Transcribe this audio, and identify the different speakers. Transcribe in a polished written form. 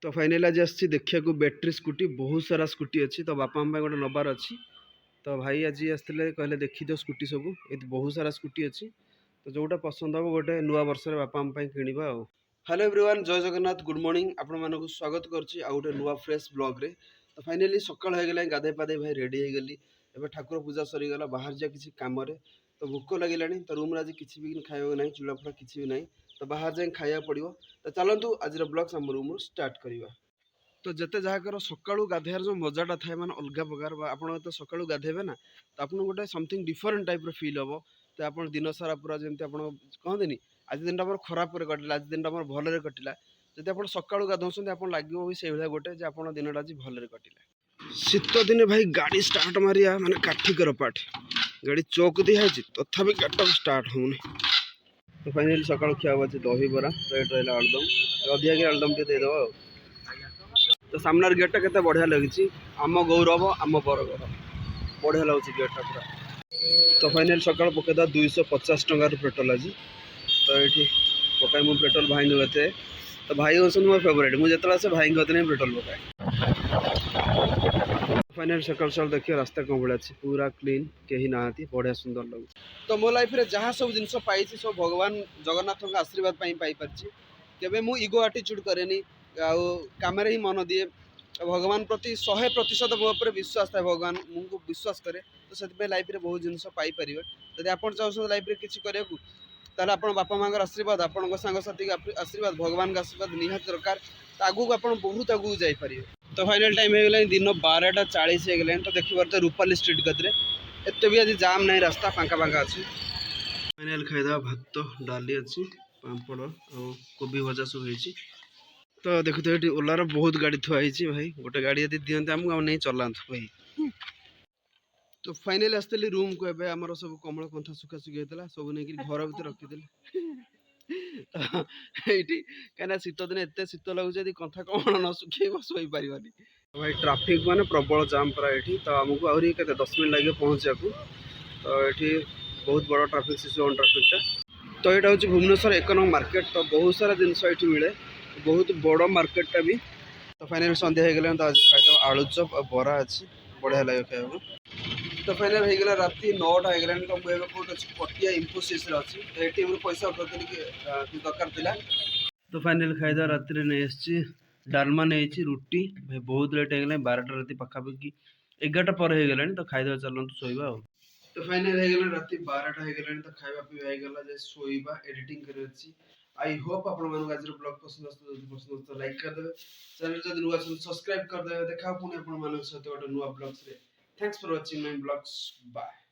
Speaker 1: तो फाइनाली आज आसी देखा बैटेरी स्कूटी बहुत सारा स्कूटी अच्छी तो बापा माँ गोटे नबार अच्छी तो भाई आज आसते कहले देखी दो स्कूटी सब ये बहुत सारा स्कूटी अच्छी तो जोटा पसंद हम गोटे नुआ वर्ष बापा माँ किणवा आ हेलो एवरीवन जय जगन्नाथ गुड मॉर्निंग आपण मानक स्वागत करुच्ची आ गोटे नुआ फ्रेश ब्लॉग रे तो फाइनाली सकाळ हो गला गाधे पाधे भाई रेडी हो गली एवं ठाकुर पूजा सरीगला बाहर जा किसी कम तो भोक लगे तो रूम आज किसी भी खाया ना चूड़ा फुड़ा किसी भी ना तो बाहर जाए खाया पड़ो तो चलतु आज ब्लॉग आम रूम स्टार्ट करवा तो जिते जहाँकर सका गाधेर जो मजाटा थाए मैंने अलग प्रकार आप तो सका गाधेबे ना तो आप गोटे समथिंग डिफरेन्ट टाइप फिल हम तो आप दिन सारा पूरा जमी आप कहते आज दिन टाइम खराब कटिला आज दिन टाइम भलरे कटिला जब आप सका गाधौं आप लगे भी से गोटे आप दिन आज भलरे कटिला शीत दिन भाई गाड़ी स्टार्ट मारिया माने काठिकर पाठ गाड़ी चौक दिखाई तथापि गाड़ी स्टार्ट होनी तो फाइनाली सका खिया अच्छे दही बरा तो ये रहा आलुदम अधिका कि आलुदम टे देदेव तो सामनार गेटा के बढ़िया लगी आम गौरव आम बरगढ़ बढ़िया लगे गेटा पूरा तो फाइनाल सका पकईदा 250 टंकार पेट्रोल आज तो ये पकाए मु पेट्रोल भाई कहते तो भाई हूँ मो फेवरेट मुझे आसे भाई कहते नहीं पेट्रोल पकाए फाइनाल सकाल सकाल देखिए रास्ता कौन भाई अच्छे पूरा क्लीन कहीं ना बढ़िया सुंदर लगे तो मो लाइफ रे जहाँ सब जिन पाई सब भगवान जगन्नाथ आशीर्वाद पाई केवे मु इगो आटिट्यूड करेनी काम ही मन दिए भगवान प्रति 100% मो पर विश्वास था भगवान मुझे विश्वास करे तो से लाइफ रे बहुत जिन पाइपर जब आप चाहते लाइफ रे किसी करने आप बापा माँ आशीर्वाद आपण सांगसाथी आशीर्वाद भगवान आशीर्वाद निहाती दरकार आगू आप बहुत आगू जापर तो फाइनाल टाइम हो गला दिन 12:40 हो गला तो देखिए तो रूपाली स्ट्रीट गदरे एत भी आज जाम नहीं रास्ता फांका फांका अच्छे फाइनाल खाईदा भात डाली अच्छी पापड़ और कोबी भजा सब होती तो देखते ये ओलार बहुत गाड़ी थुआई भाई गोटे गाड़ी यदि दिखते आमको नहीं चलातु भाई तो फाइनाली आसती रूम को एवं आमर सब कमल पंथा सुखा सुखी होता सब नहीं घर भर रखीदे ये कहीं शीत दिन एत शीत लगुच कंथा कमल न सुखेब शोपार भाई ट्राफिक माने प्रबल जाम पूरा ये तो आमको आहरी के 10 मिनट लगे पहुँचा तो ये बहुत बड़ा ट्राफिक शिशु ट्राफिकटा तो यहाँ हूँ भुवनेश्वर 1 नंबर मार्केट तो बहुत सारा जिनस ये मिले बहुत बड़ मार्केटा भी तो फाइनाल सन्ध्या हो गला तो आज खाई आलुचप और बरा अच्छी बढ़िया लगे खाया तो फाइनाल हो गला राति 9टा हो गला तो मुझे कौट अच्छी पटिया इनफोसिस अच्छी तो ये पैसा उठाती दरकार था तो फाइनाल खाईदा राति नहीं डालमा नहीं रुटी भाई बहुत लेट हो गला 12टा राति पाखापाखि 11टा पर हो गला तो खाईदा चलते शोवा तो फाइनाल हो गला राति 12टा हो गला तो खाଇବା पिवा हो गला जे शोवा एडिटिंग कर आई होप आप आज ब्लॉग पसंद तो लाइक करदे चैनल जब नुआ सब्सक्राइब करदे देखा पुणी आप सहित गोटे नुआ ब्लॉग्स रे thanks for watching my blogs bye.